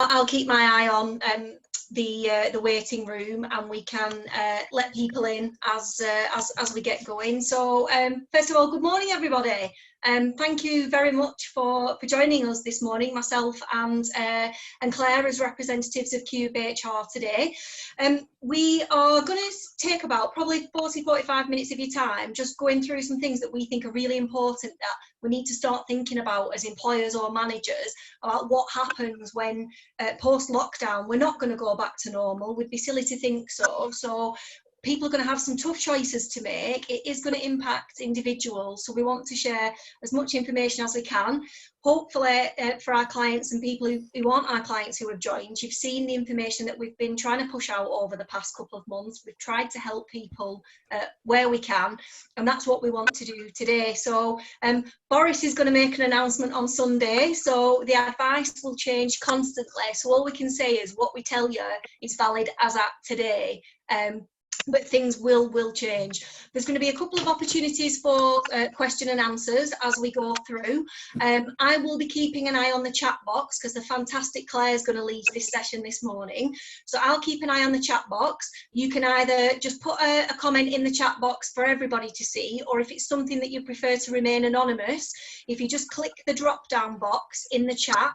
I'll keep my eye on the waiting room, and we can let people in as we get going. So first of all, good morning everybody. Thank you very much for joining us this morning, myself and Claire as representatives of Cube HR today. We are going to take about probably 40-45 minutes of your time just going through some things that we think are really important that we need to start thinking about as employers or managers about what happens when post-lockdown we're not going to go back to normal. We'd be silly to think so. So people are going to have some tough choices to make. It is going to impact individuals, so we want to share as much information as we can. Hopefully for our clients and people who aren't our clients who have joined, you've seen the information that we've been trying to push out over the past couple of months. We've tried to help people where we can, and that's what we want to do today. So Boris is going to make an announcement on Sunday, so the advice will change constantly. So all we can say is what we tell you is valid as at today. But things will change. There's going to be a couple of opportunities for question and answers as we go through. I will be keeping an eye on the chat box because the fantastic Claire is going to lead this session this morning. So I'll keep an eye on the chat box. You can either just put a comment in the chat box for everybody to see, or if it's something that you prefer to remain anonymous, if you just click the drop down box in the chat,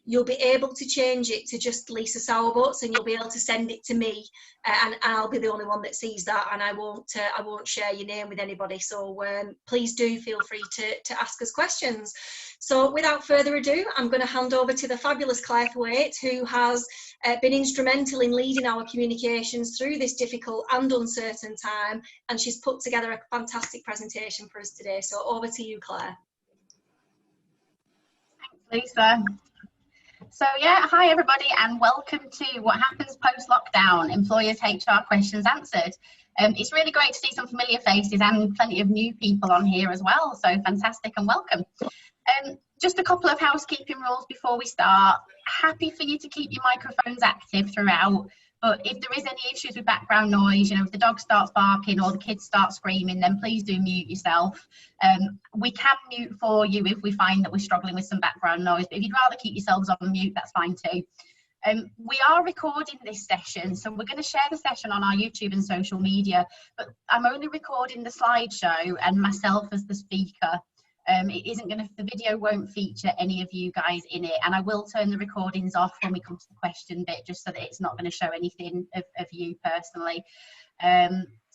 you'll be able to change it to just Lisa Sourbuts, and you'll be able to send it to me, and I'll be the only one that sees that, and I won't share your name with anybody. So please do feel free to ask us questions. So without further ado, I'm going to hand over to the fabulous Claire Thwaite, who has been instrumental in leading our communications through this difficult and uncertain time, and she's put together a fantastic presentation for us today. So over to you, Claire. Thanks, Lisa. So yeah, hi everybody, and welcome to What Happens Post-Lockdown, Employers HR Questions Answered. It's really great to see some familiar faces and plenty of new people on here as well, so fantastic and welcome. Just a couple of housekeeping rules before we start. Happy for you to keep your microphones active throughout, but if there is any issues with background noise, if the dog starts barking or the kids start screaming, then please do mute yourself. We can mute for you if we find that we're struggling with some background noise, but if you'd rather keep yourselves on mute, that's fine too. We are recording this session, so we're going to share the session on our YouTube and social media, but I'm only recording the slideshow and myself as the speaker. The video won't feature any of you guys in it, and I will turn the recordings off when we come to the question bit, just so that it's not going to show anything of you personally.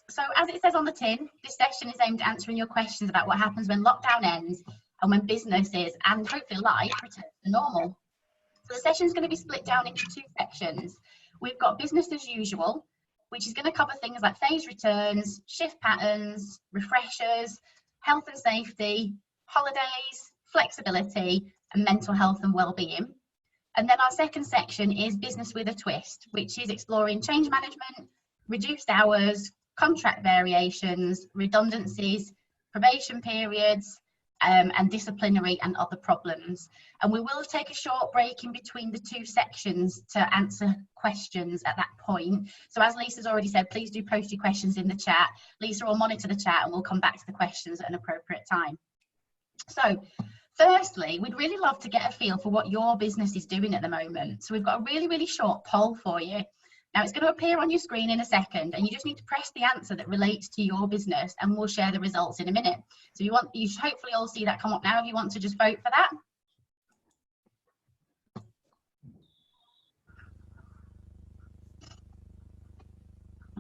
So as it says on the tin, this session is aimed at answering your questions about what happens when lockdown ends and when businesses and hopefully life return to normal. So the session is going to be split down into two sections. We've got business as usual, which is going to cover things like phase returns, shift patterns, refreshers, health and safety, holidays, flexibility, and mental health and well-being. And then our second section is business with a twist, which is exploring change management, reduced hours, contract variations, redundancies, probation periods, and disciplinary and other problems. And we will take a short break in between the two sections to answer questions at that point. So as Lisa's already said, please do post your questions in the chat. Lisa will monitor the chat and we'll come back to the questions at an appropriate time. So firstly, we'd really love to get a feel for what your business is doing at the moment. So we've got a really short poll for you. Now it's going to appear on your screen in a second, and you just need to press the answer that relates to your business, and we'll share the results in a minute. So you should hopefully all see that come up now if you want to just vote for that.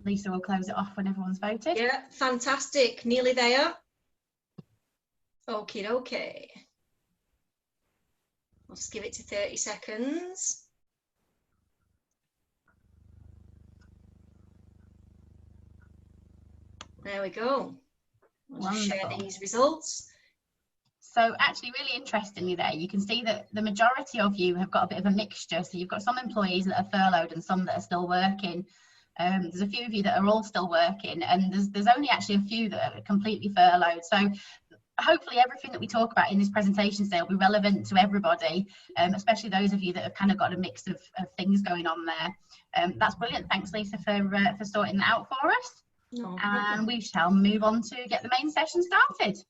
Lisa will close it off when everyone's voted. Yeah, fantastic. Nearly there. Okay. I'll just give it to 30 seconds. There we go. I'll just share these results. So actually really interestingly there, you can see that the majority of you have got a bit of a mixture. So you've got some employees that are furloughed and some that are still working. There's a few of you that are all still working, and there's only actually a few that are completely furloughed. So hopefully everything that we talk about in this presentation today will be relevant to everybody, especially those of you that have kind of got a mix of things going on there. That's brilliant. Thanks, Lisa, for sorting that out for us. No problem. And we shall move on to get the main session started.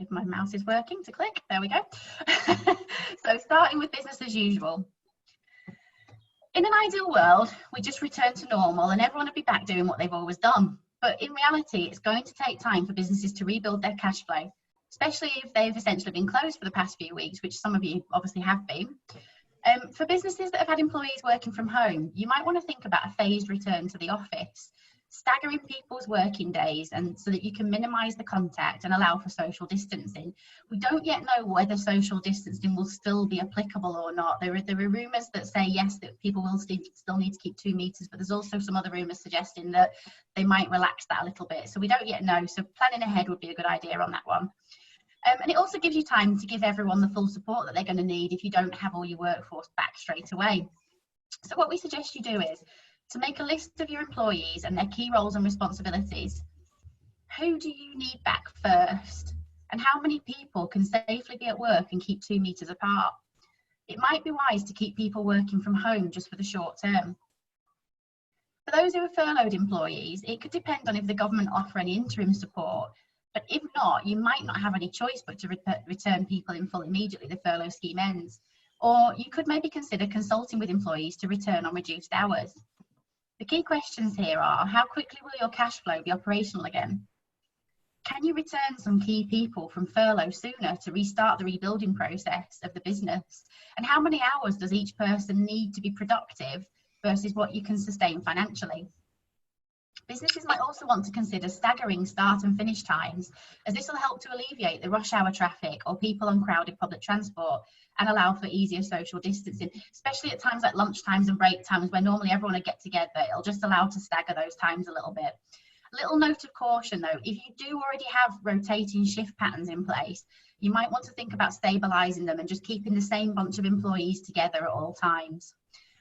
if my mouse is working to click, there we go. So starting with business as usual. In an ideal world, we just return to normal and everyone would be back doing what they've always done. But in reality, it's going to take time for businesses to rebuild their cash flow, especially if they've essentially been closed for the past few weeks, which some of you obviously have been. For businesses that have had employees working from home, you might want to think about a phased return to the office, staggering people's working days, and so that you can minimise the contact and allow for social distancing. We don't yet know whether social distancing will still be applicable or not. There are rumours that say yes, that people will still need to keep 2 metres, but there's also some other rumours suggesting that they might relax that a little bit. So we don't yet know. So planning ahead would be a good idea on that one. And it also gives you time to give everyone the full support that they're going to need if you don't have all your workforce back straight away. So what we suggest you do is to make a list of your employees and their key roles and responsibilities. Who do you need back first? And how many people can safely be at work and keep 2 metres apart? It might be wise to keep people working from home just for the short term. For those who are furloughed employees, it could depend on if the government offer any interim support. But if not, you might not have any choice but to return people in full immediately the furlough scheme ends. Or you could maybe consider consulting with employees to return on reduced hours. The key questions here are, how quickly will your cash flow be operational again? Can you return some key people from furlough sooner to restart the rebuilding process of the business? And how many hours does each person need to be productive versus what you can sustain financially? Businesses might also want to consider staggering start and finish times, as this will help to alleviate the rush hour traffic or people on crowded public transport and allow for easier social distancing, especially at times like lunch times and break times where normally everyone would get together. It'll just allow to stagger those times a little bit. Little note of caution though, if you do already have rotating shift patterns in place, you might want to think about stabilising them and just keeping the same bunch of employees together at all times.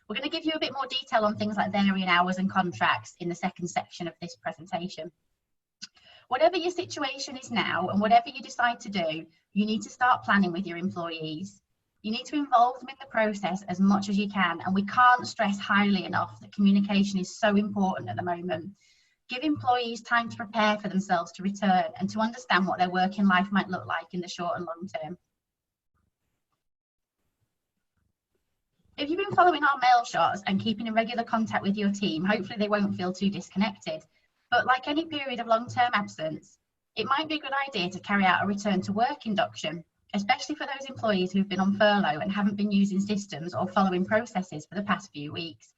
We're going to give you a bit more detail on things like varying hours and contracts in the second section of this presentation. Whatever your situation is now and whatever you decide to do, you need to start planning with your employees. You need to involve them in the process as much as you can, and we can't stress highly enough that communication is so important at the moment. Give employees time to prepare for themselves to return and to understand what their working life might look like in the short and long term. If you've been following our mail shots and keeping in regular contact with your team, hopefully they won't feel too disconnected. But like any period of long-term absence, it might be a good idea to carry out a return to work induction, especially for those employees who've been on furlough and haven't been using systems or following processes for the past few weeks.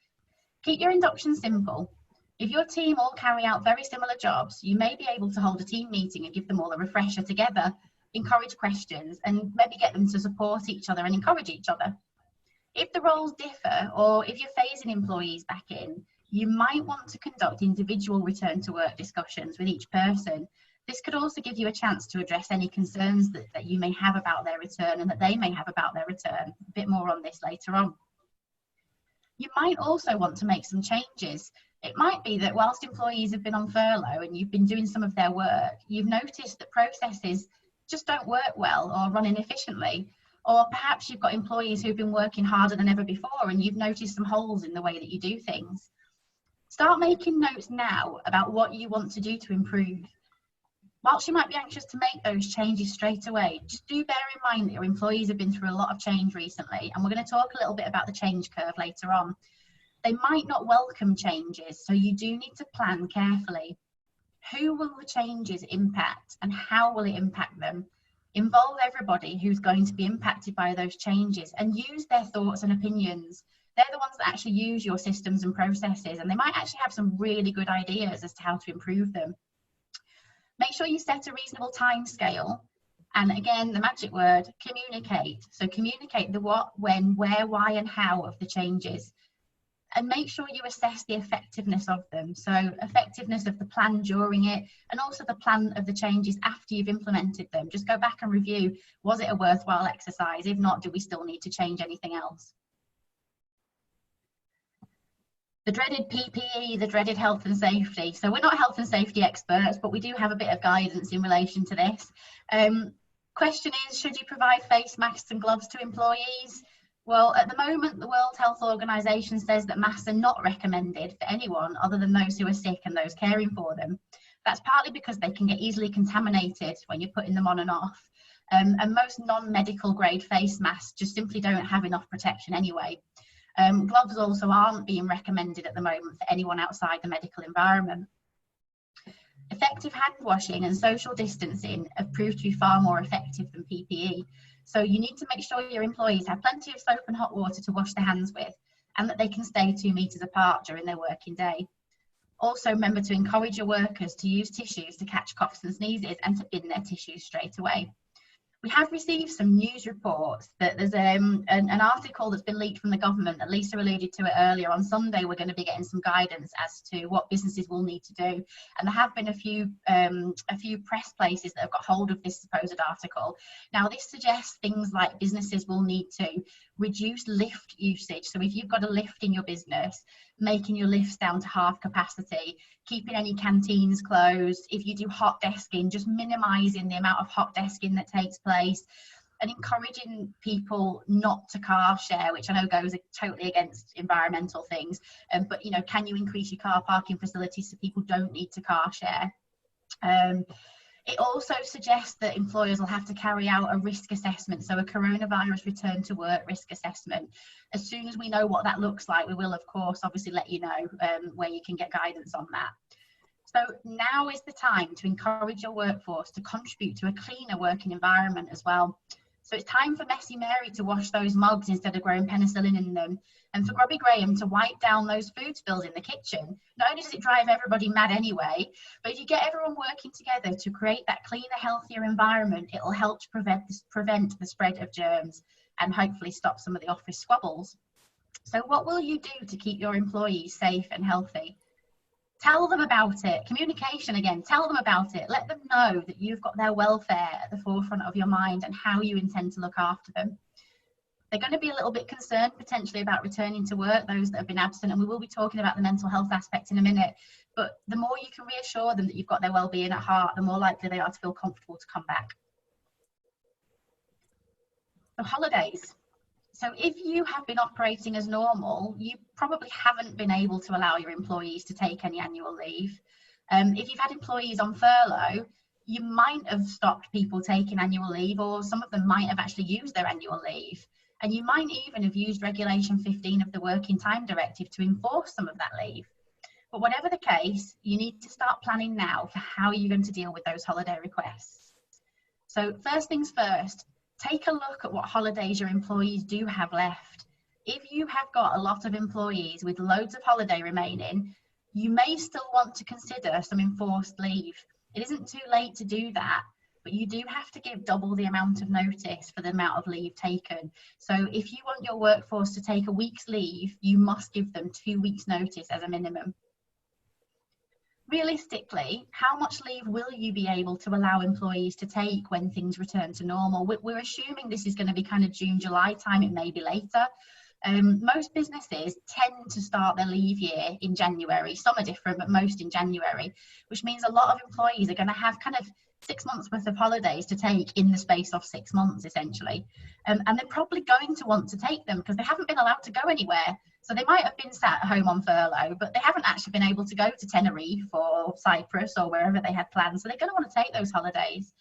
Keep your induction simple. If your team all carry out very similar jobs, you may be able to hold a team meeting and give them all a refresher together, encourage questions, and maybe get them to support each other and encourage each other. If the roles differ, or if you're phasing employees back in, you might want to conduct individual return to work discussions with each person. This could also give you a chance to address any concerns that you may have about their return and that they may have about their return. A bit more on this later on. You might also want to make some changes. It might be that whilst employees have been on furlough and you've been doing some of their work, you've noticed that processes just don't work well or run inefficiently. Or perhaps you've got employees who've been working harder than ever before and you've noticed some holes in the way that you do things. Start making notes now about what you want to do to improve. Whilst you might be anxious to make those changes straight away, just do bear in mind that your employees have been through a lot of change recently, and we're going to talk a little bit about the change curve later on. They might not welcome changes, so you do need to plan carefully. Who will the changes impact and how will it impact them? Involve everybody who's going to be impacted by those changes and use their thoughts and opinions. They're the ones that actually use your systems and processes, and they might actually have some really good ideas as to how to improve them. Make sure you set a reasonable time scale. And again, the magic word, communicate. So communicate the what, when, where, why, and how of the changes. And make sure you assess the effectiveness of them. So effectiveness of the plan during it, and also the plan of the changes after you've implemented them. Just go back and review, was it a worthwhile exercise? If not, do we still need to change anything else? The dreaded PPE, the dreaded health and safety. So we're not health and safety experts, but we do have a bit of guidance in relation to this. Question is, should you provide face masks and gloves to employees? Well, at the moment, the World Health Organization says that masks are not recommended for anyone other than those who are sick and those caring for them. That's partly because they can get easily contaminated when you're putting them on and off. And most non-medical grade face masks just simply don't have enough protection anyway. Gloves also aren't being recommended at the moment for anyone outside the medical environment. Effective hand washing and social distancing have proved to be far more effective than PPE. So you need to make sure your employees have plenty of soap and hot water to wash their hands with, and that they can stay 2 meters apart during their working day. Also, remember to encourage your workers to use tissues to catch coughs and sneezes and to bin their tissues straight away. We have received some news reports that there's an article that's been leaked from the government that Lisa alluded to it earlier. On Sunday, we're going to be getting some guidance as to what businesses will need to do. And there have been a few press places that have got hold of this supposed article. Now, this suggests things like businesses will need to reduce lift usage. So if you've got a lift in your business, making your lifts down to half capacity, keeping any canteens closed. If you do hot desking, just minimizing the amount of hot desking that takes place, and encouraging people not to car share, which I know goes totally against environmental things. But, you know, can you increase your car parking facilities so people don't need to car share? It also suggests that employers will have to carry out a risk assessment, so a coronavirus return to work risk assessment. As soon as we know what that looks like, we will, of course, obviously let you know where you can get guidance on that. So now is the time to encourage your workforce to contribute to a cleaner working environment as well. So it's time for Messy Mary to wash those mugs instead of growing penicillin in them, and for Grubby Graham to wipe down those food spills in the kitchen. Not only does it drive everybody mad anyway, but if you get everyone working together to create that cleaner, healthier environment, it will help to prevent the spread of germs and hopefully stop some of the office squabbles. So what will you do to keep your employees safe and healthy? Tell them about it. Communication again, tell them about it. Let them know that you've got their welfare at the forefront of your mind and how you intend to look after them. They're going to be a little bit concerned potentially about returning to work, those that have been absent, and we will be talking about the mental health aspect in a minute. But the more you can reassure them that you've got their well-being at heart, the more likely they are to feel comfortable to come back. So holidays. So if you have been operating as normal, you probably haven't been able to allow your employees to take any annual leave. If you've had employees on furlough, you might have stopped people taking annual leave, or some of them might have actually used their annual leave. And you might even have used Regulation 15 of the Working Time Directive to enforce some of that leave. But whatever the case, you need to start planning now for how you're going to deal with those holiday requests. So first things first, take a look at what holidays your employees do have left. If you have got a lot of employees with loads of holiday remaining, you may still want to consider some enforced leave. It isn't too late to do that, but you do have to give double the amount of notice for the amount of leave taken. So if you want your workforce to take a week's leave, you must give them 2 weeks notice as a minimum. Realistically, how much leave will you be able to allow employees to take when things return to normal? We're assuming this is going to be kind of June, July time, it may be later. Most businesses tend to start their leave year in January. Some are different, but most in January, which means a lot of employees are going to have kind of 6 months worth of holidays to take in the space of 6 months, essentially. And they're probably going to want to take them because they haven't been allowed to go anywhere. So they might have been sat at home on furlough, but they haven't actually been able to go to Tenerife or Cyprus or wherever they had plans. So they're going to want to take those holidays.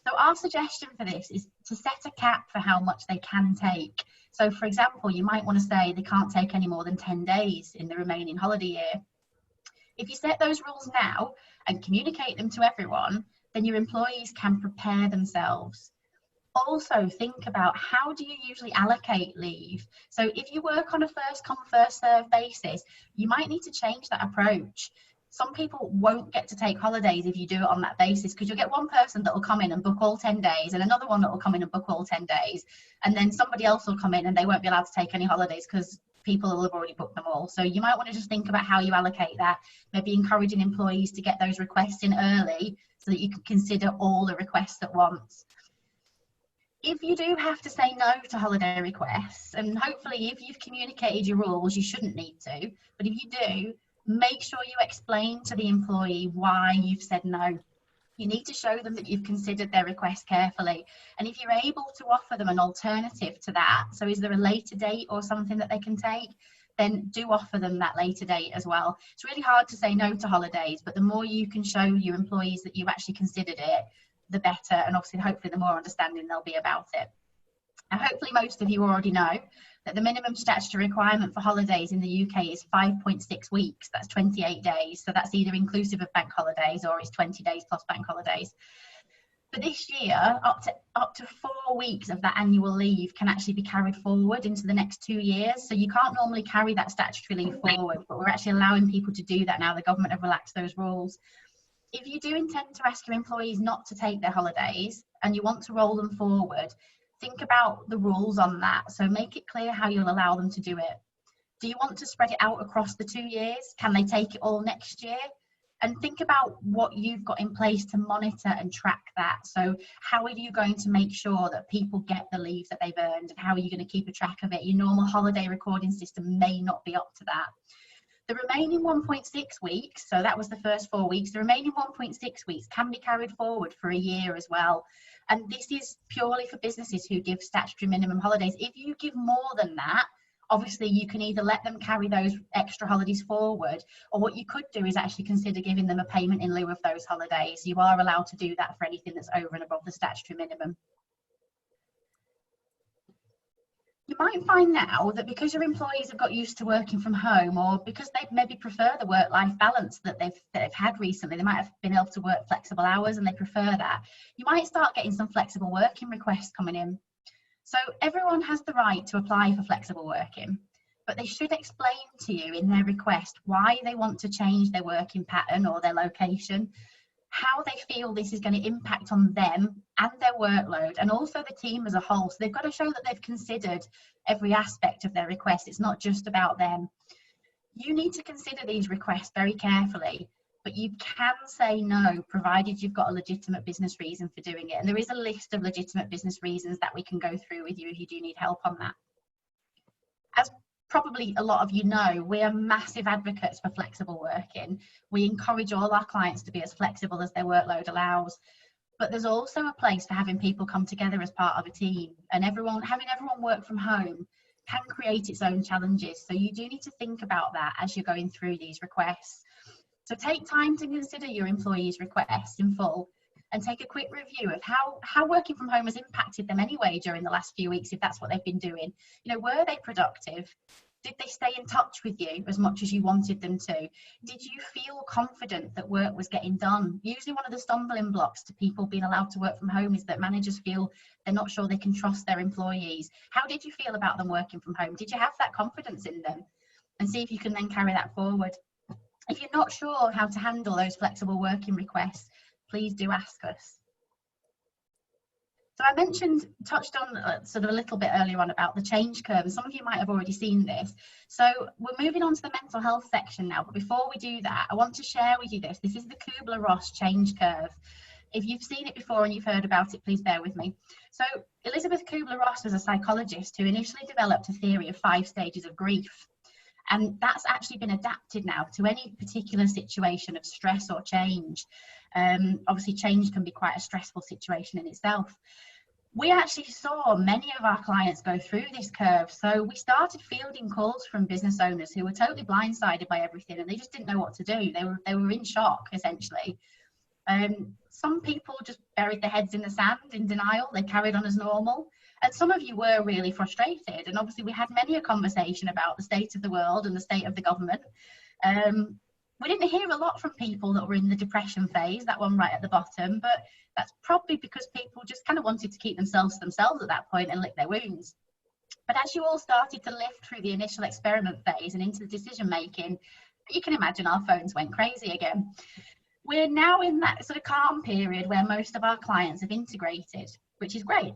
So our suggestion for this is to set a cap for how much they can take. So for example, you might want to say they can't take any more than 10 days in the remaining holiday year. If you set those rules now and communicate them to everyone, then your employees can prepare themselves. Also think about how do you usually allocate leave. So if you work on a first come first serve basis, you might need to change that approach. Some people won't get to take holidays if you do it on that basis, because you'll get one person that will come in and book all 10 days and another one that will come in and book all 10 days. And then somebody else will come in and they won't be allowed to take any holidays because people will have already booked them all. So you might want to just think about how you allocate that, maybe encouraging employees to get those requests in early so that you can consider all the requests at once. If you do have to say no to holiday requests, and hopefully if you've communicated your rules, you shouldn't need to, but if you do, make sure you explain to the employee why you've said no. You need to show them that you've considered their request carefully. And if you're able to offer them an alternative to that, so is there a later date or something that they can take, then do offer them that later date as well. It's really hard to say no to holidays, but the more you can show your employees that you've actually considered it, the better, and obviously hopefully the more understanding there'll be about it. And hopefully most of you already know that the minimum statutory requirement for holidays in the UK is 5.6 weeks. That's 28 days. So that's either inclusive of bank holidays or it's 20 days plus bank holidays. But this year, up to 4 weeks of that annual leave can actually be carried forward into the next 2 years. So you can't normally carry that statutory leave forward, but we're actually allowing people to do that now. The government have relaxed those rules. If you do intend to ask your employees not to take their holidays and you want to roll them forward, think about the rules on that. So make it clear how you'll allow them to do it. Do you want to spread it out across the 2 years? Can they take it all next year? And think about what you've got in place to monitor and track that. So how are you going to make sure that people get the leave that they've earned, and how are you going to keep a track of it? Your normal holiday recording system may not be up to that. The remaining 1.6 weeks, so that was the first 4 weeks, the remaining 1.6 weeks can be carried forward for a year as well. And this is purely for businesses who give statutory minimum holidays. If you give more than that, obviously you can either let them carry those extra holidays forward, or what you could do is actually consider giving them a payment in lieu of those holidays. You are allowed to do that for anything that's over and above the statutory minimum. You might find now that because your employees have got used to working from home, or because they maybe prefer the work-life balance that they've had recently, they might have been able to work flexible hours and they prefer that, you might start getting some flexible working requests coming in. So everyone has the right to apply for flexible working, but they should explain to you in their request why they want to change their working pattern or their location, how they feel this is going to impact on them and their workload, and also the team as a whole. So they've got to show that they've considered every aspect of their request. It's not just about them. You need to consider these requests very carefully, but you can say no, provided you've got a legitimate business reason for doing it. And there is a list of legitimate business reasons that we can go through with you if you do need help on that. As probably a lot of you know, we are massive advocates for flexible working. We encourage all our clients to be as flexible as their workload allows. But there's also a place for having people come together as part of a team, and having everyone work from home can create its own challenges. So you do need to think about that as you're going through these requests. So take time to consider your employees' requests in full, and take a quick review of how working from home has impacted them anyway during the last few weeks, if that's what they've been doing. You know, were they productive? Did they stay in touch with you as much as you wanted them to? Did you feel confident that work was getting done? Usually one of the stumbling blocks to people being allowed to work from home is that managers feel they're not sure they can trust their employees. How did you feel about them working from home? Did you have that confidence in them? And see if you can then carry that forward. If you're not sure how to handle those flexible working requests, please do ask us. So I touched on sort of a little bit earlier on about the change curve, and some of you might have already seen this. So we're moving on to the mental health section now, but before we do that, I want to share with you this. This is the Kubler-Ross change curve. If you've seen it before and you've heard about it, please bear with me. So Elizabeth Kubler-Ross was a psychologist who initially developed a theory of 5 stages of grief. And that's actually been adapted now to any particular situation of stress or change. Obviously, change can be quite a stressful situation in itself. We actually saw many of our clients go through this curve. So we started fielding calls from business owners who were totally blindsided by everything, and they just didn't know what to do. They were in shock, essentially. Some people just buried their heads in the sand in denial. They carried on as normal. And some of you were really frustrated. And obviously we had many a conversation about the state of the world and the state of the government. We didn't hear a lot from people that were in the depression phase, that one right at the bottom, but that's probably because people just kind of wanted to keep themselves to themselves at that point and lick their wounds. But as you all started to lift through the initial experiment phase and into the decision making, you can imagine our phones went crazy again. We're now in that sort of calm period where most of our clients have integrated, which is great.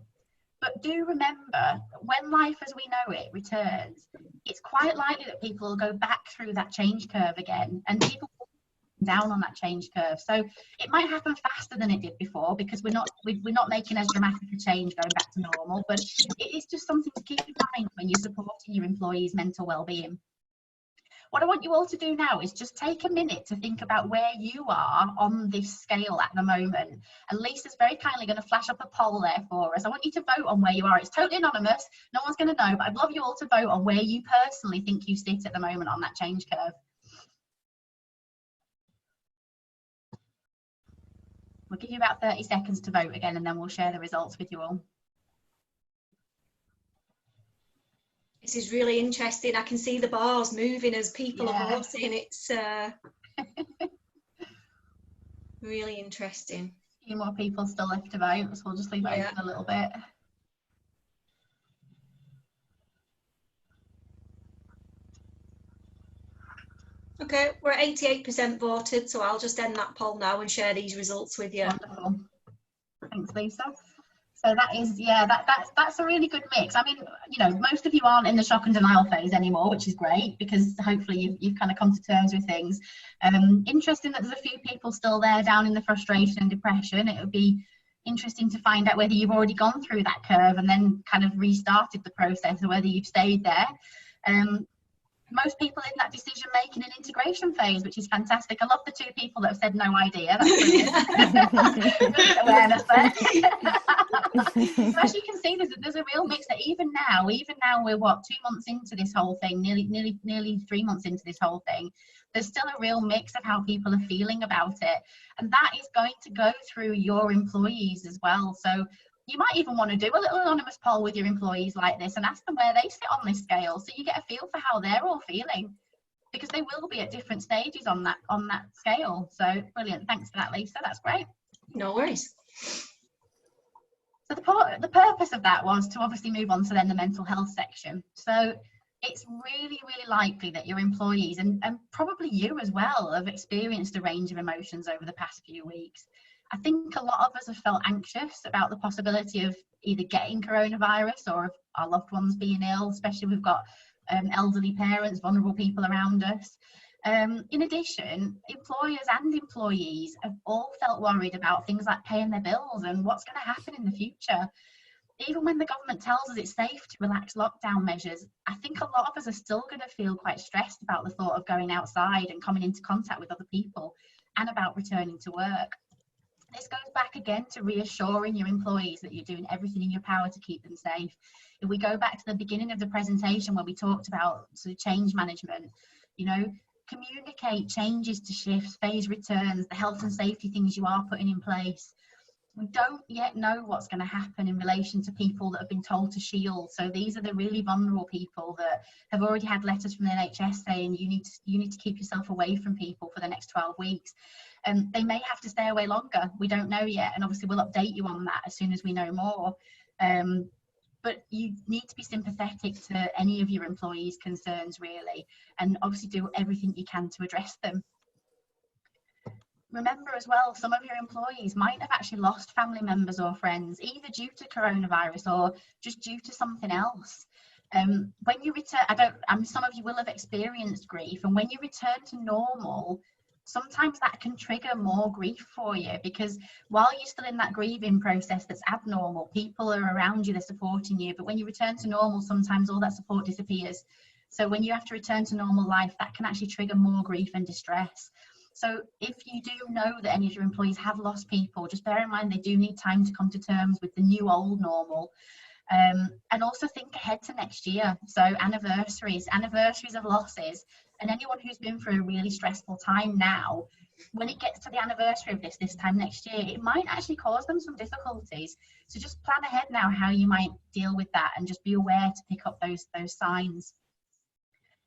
But do remember, when life as we know it returns, it's quite likely that people will go back through that change curve again, and people will come down on that change curve. So it might happen faster than it did before, because we're not making as dramatic a change going back to normal, but it is just something to keep in mind when you're supporting your employees' mental well-being. What I want you all to do now is just take a minute to think about where you are on this scale at the moment. And Lisa's very kindly going to flash up a poll there for us. I want you to vote on where you are. It's totally anonymous. No one's going to know, but I'd love you all to vote on where you personally think you sit at the moment on that change curve. We'll give you about 30 seconds to vote again, and then we'll share the results with you all. This is really interesting. I can see the bars moving as people are voting. It's really interesting. A few more people still left to vote, so we'll just leave it open a little bit. Okay, we're at 88% voted, so I'll just end that poll now and share these results with you. Wonderful. Thanks, Lisa. So that is, that's a really good mix. I mean, you know, most of you aren't in the shock and denial phase anymore, which is great, because hopefully you've kind of come to terms with things. Interesting that there's a few people still there down in the frustration and depression. It would be interesting to find out whether you've already gone through that curve and then kind of restarted the process, or whether you've stayed there. Most people in that decision making and integration phase, which is fantastic. I love the 2 people that have said no idea. That's brilliant. Awareness there. So as you can see, there's a real mix that even now we're what, 2 months into this whole thing, nearly 3 months into this whole thing. There's still a real mix of how people are feeling about it, and that is going to go through your employees as well. So you might even want to do a little anonymous poll with your employees like this and ask them where they sit on this scale, so you get a feel for how they're all feeling, because they will be at different stages on that scale. So brilliant, thanks for that, Lisa. That's great. No worries. So the purpose of that was to obviously move on to then the mental health section. So it's really likely that your employees and probably you as well have experienced a range of emotions over the past few weeks. I think a lot of us have felt anxious about the possibility of either getting coronavirus or of our loved ones being ill, especially we've got elderly parents, vulnerable people around us. In addition, employers and employees have all felt worried about things like paying their bills and what's going to happen in the future. Even when the government tells us it's safe to relax lockdown measures, I think a lot of us are still going to feel quite stressed about the thought of going outside and coming into contact with other people, and about returning to work. This goes back again to reassuring your employees that you're doing everything in your power to keep them safe. If we go back to the beginning of the presentation where we talked about sort of change management, you know, communicate changes to shifts, phase returns, the health and safety things you are putting in place. We don't yet know what's going to happen in relation to people that have been told to shield. So these are the really vulnerable people that have already had letters from the NHS saying you need to keep yourself away from people for the next 12 weeks. They may have to stay away longer. We don't know yet, and obviously we'll update you on that as soon as we know more. But you need to be sympathetic to any of your employees' concerns, really, and obviously do everything you can to address them. Remember as well, some of your employees might have actually lost family members or friends, either due to coronavirus or just due to something else. When you return, some of you will have experienced grief, and when you return to normal, sometimes that can trigger more grief for you, because while you're still in that grieving process that's abnormal, people are around you, they're supporting you, but when you return to normal, sometimes all that support disappears. So when you have to return to normal life, that can actually trigger more grief and distress. So if you do know that any of your employees have lost people, just bear in mind they do need time to come to terms with the new old normal. And also think ahead to next year. So anniversaries of losses, and anyone who's been through a really stressful time now, when it gets to the anniversary of this time next year, it might actually cause them some difficulties. So just plan ahead now how you might deal with that, and just be aware to pick up those signs.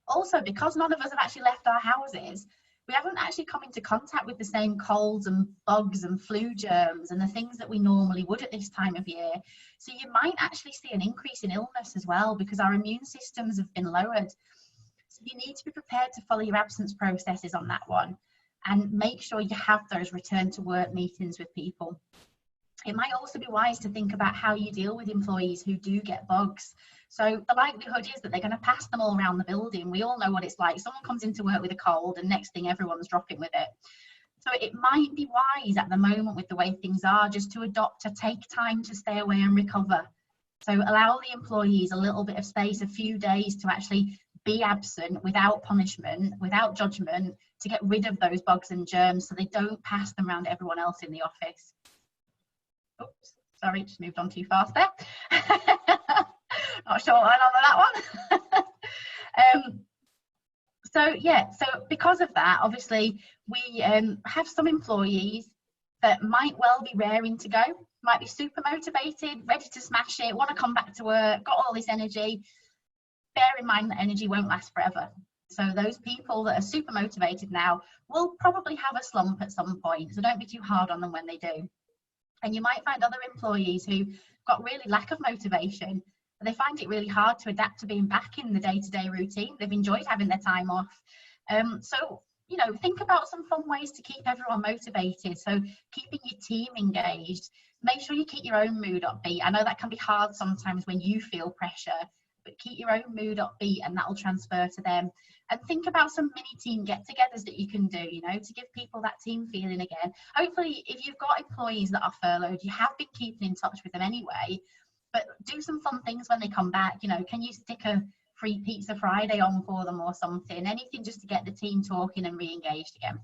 Also, because none of us have actually left our houses, we haven't actually come into contact with the same colds and bugs and flu germs and the things that we normally would at this time of year. So you might actually see an increase in illness as well, because our immune systems have been lowered. So you need to be prepared to follow your absence processes on that one, and make sure you have those return to work meetings with people. It might also be wise to think about how you deal with employees who do get bugs. So the likelihood is that they're going to pass them all around the building. We all know what it's like. Someone comes into work with a cold, and next thing everyone's dropping with it. So it might be wise at the moment, with the way things are, just to take time to stay away and recover. So allow the employees a little bit of space, a few days, to actually be absent without punishment, without judgment, to get rid of those bugs and germs so they don't pass them around to everyone else in the office. Oops, sorry, just moved on too fast there. Not sure what went on with that one. So because of that, obviously we have some employees but might well be raring to go, might be super motivated, ready to smash it, want to come back to work, got all this energy. Bear in mind that energy won't last forever. So those people that are super motivated now will probably have a slump at some point, so don't be too hard on them when they do. And you might find other employees who got really lack of motivation, and they find it really hard to adapt to being back in the day-to-day routine. They've enjoyed having their time off. So, you know, think about some fun ways to keep everyone motivated. So keeping your team engaged, make sure you keep your own mood upbeat. I know that can be hard sometimes when you feel pressure, but keep your own mood upbeat and that'll transfer to them. And think about some mini team get-togethers that you can do, you know, to give people that team feeling again. Hopefully, if you've got employees that are furloughed, you have been keeping in touch with them anyway, but do some fun things when they come back. You know, can you stick a free Pizza Friday on for them or something? Anything just to get the team talking and re-engaged again.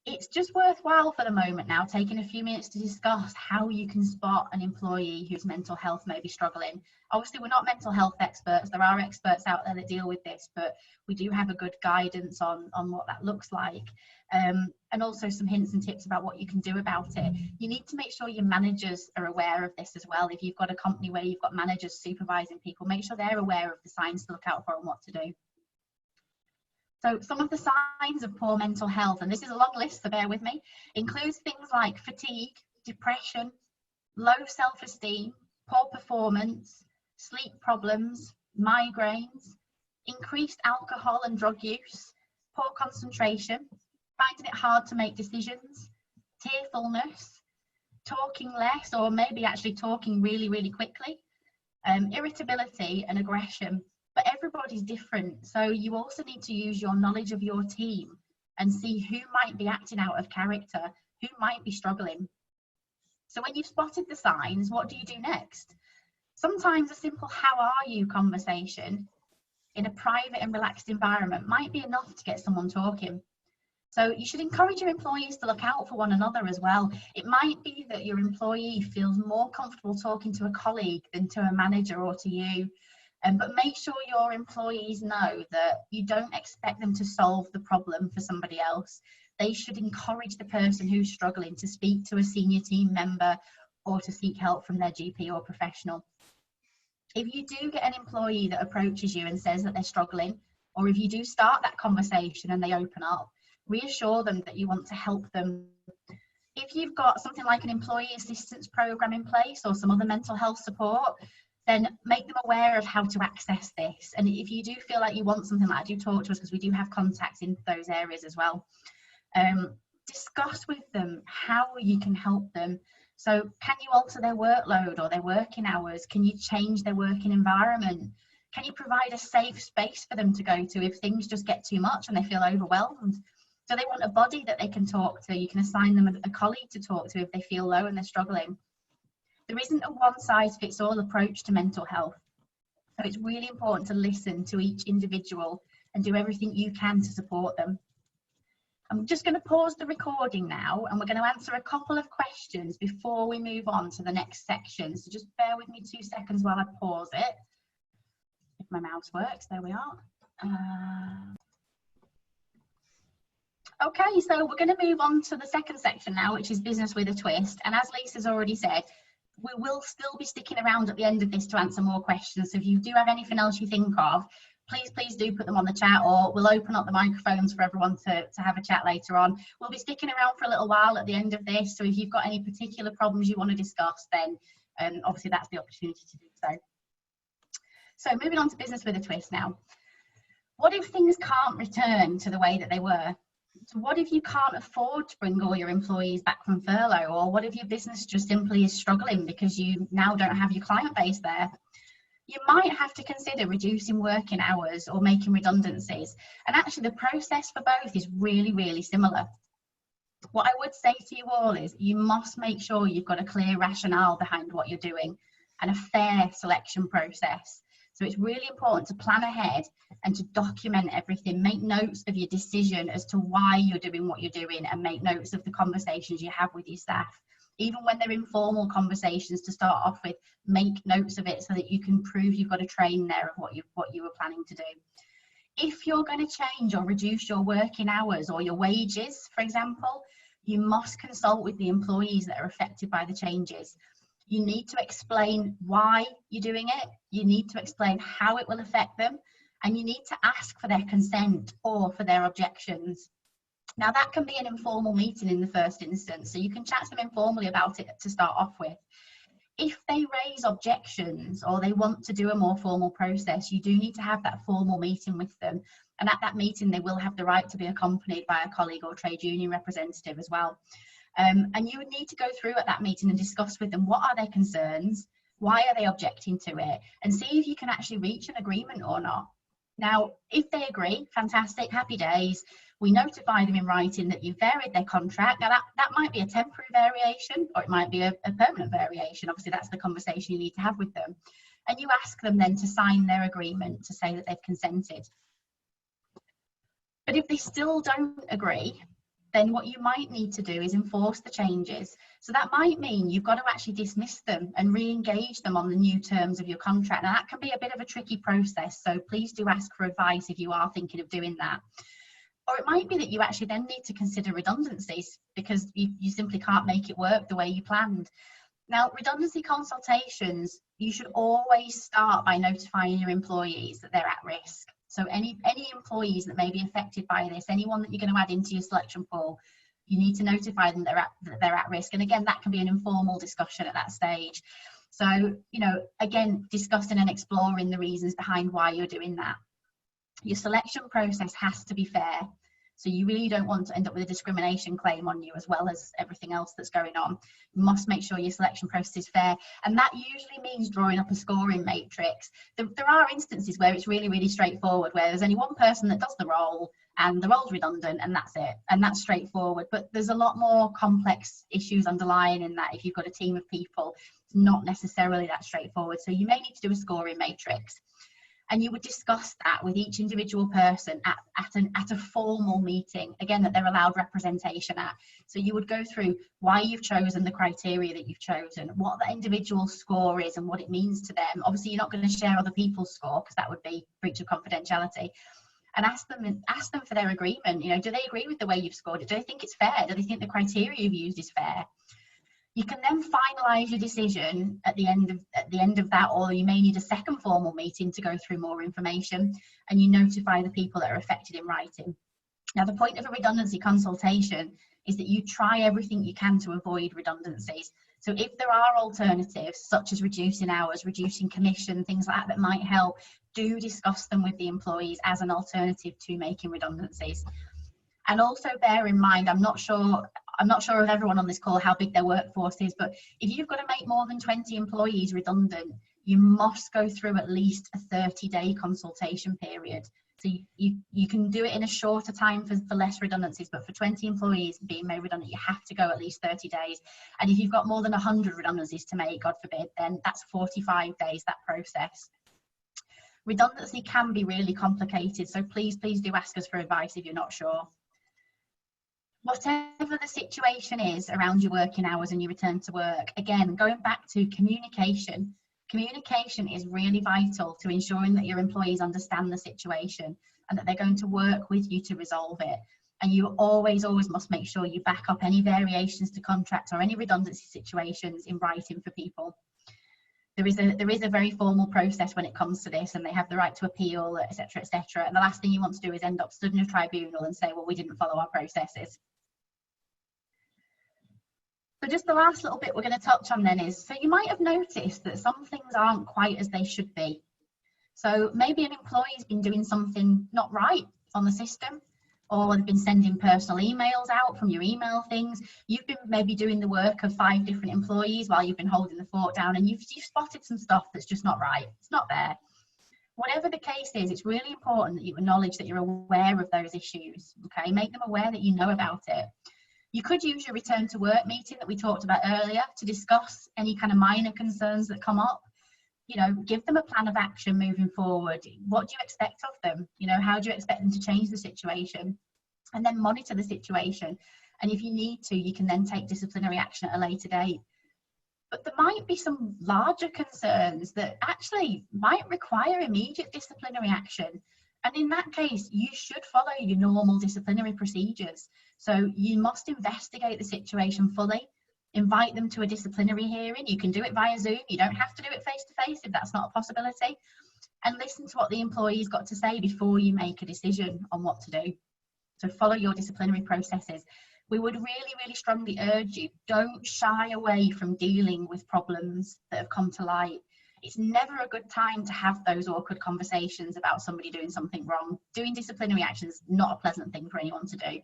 It's just worthwhile for the moment now taking a few minutes to discuss how you can spot an employee whose mental health may be struggling. Obviously, we're not mental health experts. There are experts out there that deal with this, but we do have a good guidance on what that looks like, and also some hints and tips about what you can do about it. You need to make sure your managers are aware of this as well. If you've got a company where you've got managers supervising people, make sure they're aware of the signs to look out for and what to do. So some of the signs of poor mental health, and this is a long list, so bear with me, includes things like fatigue, depression, low self-esteem, poor performance, sleep problems, migraines, increased alcohol and drug use, poor concentration, finding it hard to make decisions, tearfulness, talking less or maybe actually talking really, really quickly, irritability and aggression. But everybody's different, so you also need to use your knowledge of your team and see who might be acting out of character, who might be struggling. So when you've spotted the signs, what do you do next? Sometimes a simple "how are you" conversation in a private and relaxed environment might be enough to get someone talking. So you should encourage your employees to look out for one another as well. It might be that your employee feels more comfortable talking to a colleague than to a manager or to you. But make sure your employees know that you don't expect them to solve the problem for somebody else. They should encourage the person who's struggling to speak to a senior team member or to seek help from their GP or professional. If you do get an employee that approaches you and says that they're struggling, or if you do start that conversation and they open up, reassure them that you want to help them. If you've got something like an employee assistance program in place or some other mental health support, then make them aware of how to access this. And if you do feel like you want something like that, do talk to us, because we do have contacts in those areas as well. Discuss with them how you can help them. So can you alter their workload or their working hours? Can you change their working environment? Can you provide a safe space for them to go to if things just get too much and they feel overwhelmed? Do they want a body that they can talk to? You can assign them a colleague to talk to if they feel low and they're struggling. There isn't a one-size-fits-all approach to mental health. So it's really important to listen to each individual and do everything you can to support them. I'm just going to pause the recording now, and we're going to answer a couple of questions before we move on to the next section. So just bear with me 2 seconds while I pause it. If my mouse works, there we are. Okay, so we're going to move on to the second section now, which is business with a twist. And as Lisa's already said, we will still be sticking around at the end of this to answer more questions. So if you do have anything else you think of, please do put them on the chat, or we'll open up the microphones for everyone to have a chat later on. We'll be sticking around for a little while at the end of this, so if you've got any particular problems you want to discuss, then obviously that's the opportunity to do so. So moving on to business with a twist now. What if things can't return to the way that they were? So what if you can't afford to bring all your employees back from furlough? Or what if your business just simply is struggling because you now don't have your client base there? You might have to consider reducing working hours or making redundancies. And actually the process for both is really, really similar. What I would say to you all is you must make sure you've got a clear rationale behind what you're doing and a fair selection process. So it's really important to plan ahead and to document everything. Make notes of your decision as to why you're doing what you're doing, and make notes of the conversations you have with your staff. Even when they're informal conversations to start off with, make notes of it so that you can prove you've got a train there of what you were planning to do. If you're going to change or reduce your working hours or your wages, for example, you must consult with the employees that are affected by the changes. You need to explain why you're doing it. You need to explain how it will affect them, and you need to ask for their consent or for their objections. Now, that can be an informal meeting in the first instance, so you can chat to them informally about it to start off with. If they raise objections or they want to do a more formal process, you do need to have that formal meeting with them. And at that meeting, they will have the right to be accompanied by a colleague or trade union representative as well. And you would need to go through at that meeting and discuss with them, what are their concerns? Why are they objecting to it? And see if you can actually reach an agreement or not. Now, if they agree, fantastic, happy days. We notify them in writing that you've varied their contract. Now, that might be a temporary variation, or it might be a permanent variation. Obviously, that's the conversation you need to have with them. And you ask them then to sign their agreement to say that they've consented. But if they still don't agree, then what you might need to do is enforce the changes. So that might mean you've got to actually dismiss them and re-engage them on the new terms of your contract. Now, that can be a bit of a tricky process, so please do ask for advice if you are thinking of doing that. Or it might be that you actually then need to consider redundancies because you simply can't make it work the way you planned. Now, redundancy consultations, you should always start by notifying your employees that they're at risk. So any employees that may be affected by this, anyone that you're going to add into your selection pool, you need to notify them that they're at risk. And again, that can be an informal discussion at that stage. So, you know, again, discussing and exploring the reasons behind why you're doing that. Your selection process has to be fair. So you really don't want to end up with a discrimination claim on you as well as everything else that's going on. You must make sure your selection process is fair. And that usually means drawing up a scoring matrix. There are instances where it's really, really straightforward, where there's only one person that does the role and the role's redundant and that's it. And that's straightforward. But there's a lot more complex issues underlying in that. If you've got a team of people, it's not necessarily that straightforward. So you may need to do a scoring matrix. And you would discuss that with each individual person at a formal meeting, again, that they're allowed representation at. So you would go through why you've chosen the criteria that you've chosen, what the individual score is and what it means to them. Obviously, you're not going to share other people's score because that would be breach of confidentiality. And ask them for their agreement. You know, do they agree with the way you've scored it? Do they think it's fair? Do they think the criteria you've used is fair? You can then finalise your decision at the end of that, or you may need a second formal meeting to go through more information, and you notify the people that are affected in writing. Now, the point of a redundancy consultation is that you try everything you can to avoid redundancies. So if there are alternatives, such as reducing hours, reducing commission, things like that might help, do discuss them with the employees as an alternative to making redundancies. And also bear in mind, I'm not sure of everyone on this call how big their workforce is, but if you've got to make more than 20 employees redundant, you must go through at least a 30-day consultation period. So you can do it in a shorter time for less redundancies, but for 20 employees being made redundant, you have to go at least 30 days. And if you've got more than 100 redundancies to make, God forbid, then that's 45 days, that process. Redundancy can be really complicated, so please do ask us for advice if you're not sure. Whatever the situation is around your working hours and your return to work, again, going back to communication is really vital to ensuring that your employees understand the situation and that they're going to work with you to resolve it. And you always must make sure you back up any variations to contracts or any redundancy situations in writing for people. There is a very formal process when it comes to this, and they have the right to appeal, etc., etc. And the last thing you want to do is end up stood in a tribunal and say, well, we didn't follow our processes. So just the last little bit we're going to touch on then is, so you might have noticed that some things aren't quite as they should be. So maybe an employee's been doing something not right on the system, or they've been sending personal emails out from your email things. You've been maybe doing the work of 5 different employees while you've been holding the fort down, and you've spotted some stuff that's just not right. It's not there. Whatever the case is, it's really important that you acknowledge that you're aware of those issues, okay? Make them aware that you know about it. You could use your return to work meeting that we talked about earlier to discuss any kind of minor concerns that come up. You know, give them a plan of action moving forward. What do you expect of them? You know, how do you expect them to change the situation? And then monitor the situation. And if you need to, you can then take disciplinary action at a later date. But there might be some larger concerns that actually might require immediate disciplinary action. And in that case, you should follow your normal disciplinary procedures. So you must investigate the situation fully, invite them to a disciplinary hearing. You can do it via Zoom. You don't have to do it face to face if that's not a possibility. And listen to what the employee's got to say before you make a decision on what to do. So follow your disciplinary processes. We would really, really strongly urge you, don't shy away from dealing with problems that have come to light. It's never a good time to have those awkward conversations about somebody doing something wrong. Doing disciplinary action is not a pleasant thing for anyone to do,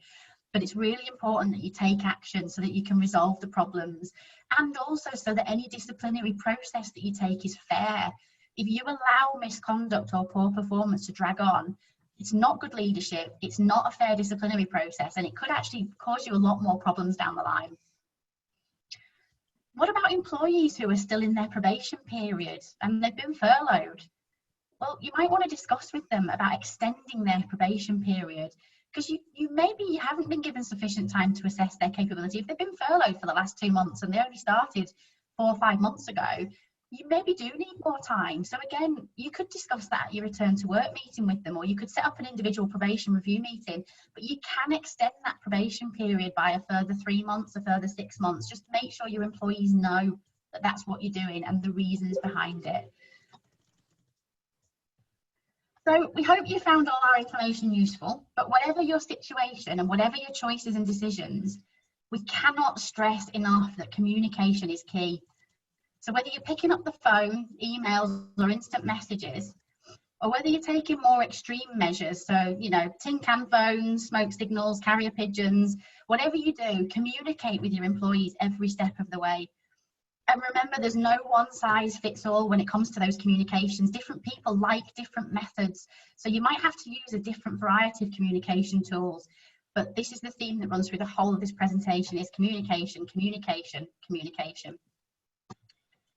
but it's really important that you take action so that you can resolve the problems, and also so that any disciplinary process that you take is fair. If you allow misconduct or poor performance to drag on, it's not good leadership, it's not a fair disciplinary process, and it could actually cause you a lot more problems down the line. What about employees who are still in their probation period and they've been furloughed? Well, you might want to discuss with them about extending their probation period, because you maybe haven't been given sufficient time to assess their capability. If they've been furloughed for the last 2 months and they only started 4 or 5 months ago, you maybe do need more time. So again, you could discuss that at your return to work meeting with them, or you could set up an individual probation review meeting, but you can extend that probation period by a further 3 months, a further 6 months. Just make sure your employees know that that's what you're doing and the reasons behind it. So we hope you found all our information useful, but whatever your situation and whatever your choices and decisions, we cannot stress enough that communication is key. So whether you're picking up the phone, emails or instant messages, or whether you're taking more extreme measures, so, you know, tin can phones, smoke signals, carrier pigeons, whatever you do, communicate with your employees every step of the way. And remember, there's no one size fits all when it comes to those communications. Different people like different methods. So you might have to use a different variety of communication tools. But this is the theme that runs through the whole of this presentation, is communication, communication, communication.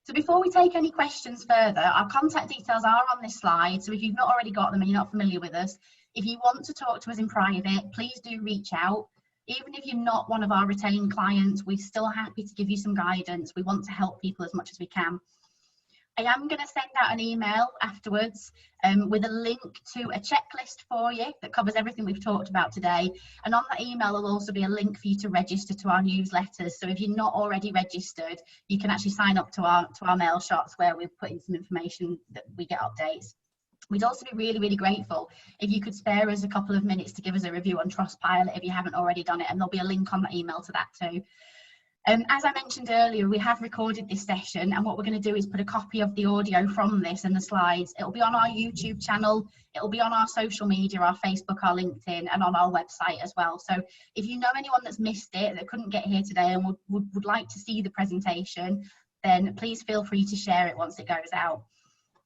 So before we take any questions further, our contact details are on this slide. So if you've not already got them and you're not familiar with us, if you want to talk to us in private, please do reach out. Even if you're not one of our retained clients, we're still happy to give you some guidance. We want to help people as much as we can. I am going to send out an email afterwards with a link to a checklist for you that covers everything we've talked about today. And on that email, there'll also be a link for you to register to our newsletters. So if you're not already registered, you can actually sign up to our mail shots where we're putting some information that we get updates. We'd also be really, really grateful if you could spare us a couple of minutes to give us a review on Trustpilot if you haven't already done it, and there'll be a link on the email to that too. As I mentioned earlier, we have recorded this session, and what we're going to do is put a copy of the audio from this and the slides. It'll be on our YouTube channel, it'll be on our social media, our Facebook, our LinkedIn, and on our website as well. So if you know anyone that's missed it, that couldn't get here today and would like to see the presentation, then please feel free to share it once it goes out.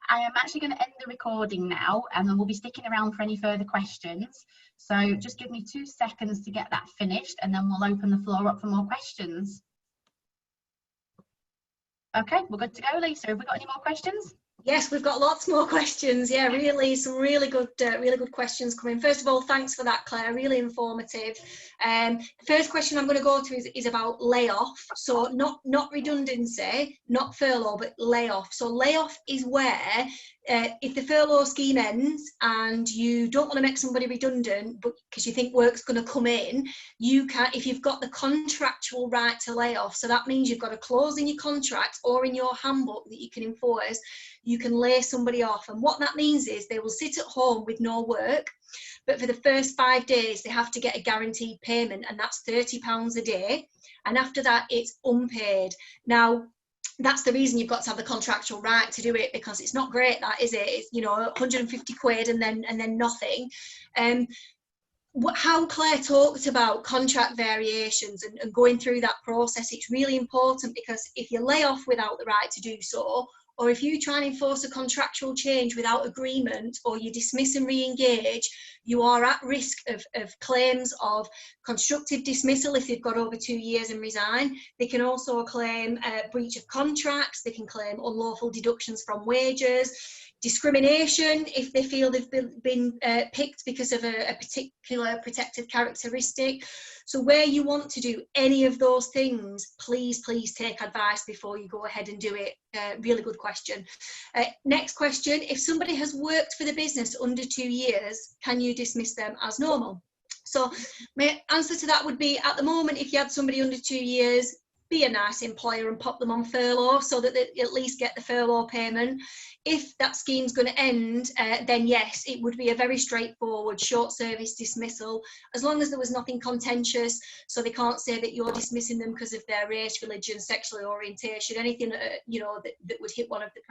I am actually going to end the recording now, and then we'll be sticking around for any further questions. So just give me 2 seconds to get that finished, and then we'll open the floor up for more questions. Okay, we're good to go, Lisa. Have we got any more questions? Yes, we've got lots more questions. Yeah, really, some really good questions coming. First of all, thanks for that, Claire. Really informative. The first question I'm going to go to is about layoff. So not redundancy, not furlough, but layoff. So layoff is where if the furlough scheme ends and you don't want to make somebody redundant, but because you think work's going to come in, you can, if you've got the contractual right to lay off. So that means you've got a clause in your contract or in your handbook that you can enforce. You can lay somebody off, and what that means is they will sit at home with no work, but for the first 5 days they have to get a guaranteed payment, and that's £30 a day, and after that it's unpaid. Now that's the reason you've got to have the contractual right to do it, because it's not great, that, is it? It's, you know, 150 quid and then nothing. How Claire talked about contract variations and going through that process, it's really important, because if you lay off without the right to do so, or if you try and enforce a contractual change without agreement, or you dismiss and re-engage, you are at risk of claims of constructive dismissal if they've got over 2 years and resign. They can also claim breach of contracts, they can claim unlawful deductions from wages. discrimination if they feel they've been picked because of a particular protected characteristic. So where you want to do any of those things, please take advice before you go ahead and do it. Really good question. Next question, if somebody has worked for the business under 2 years, can you dismiss them as normal? So my answer to that would be, at the moment, if you had somebody under 2 years, be a nice employer and pop them on furlough so that they at least get the furlough payment. If that scheme's going to end, then yes, it would be a very straightforward short service dismissal, as long as there was nothing contentious, so they can't say that you're dismissing them because of their race, religion, sexual orientation, anything that would hit one of the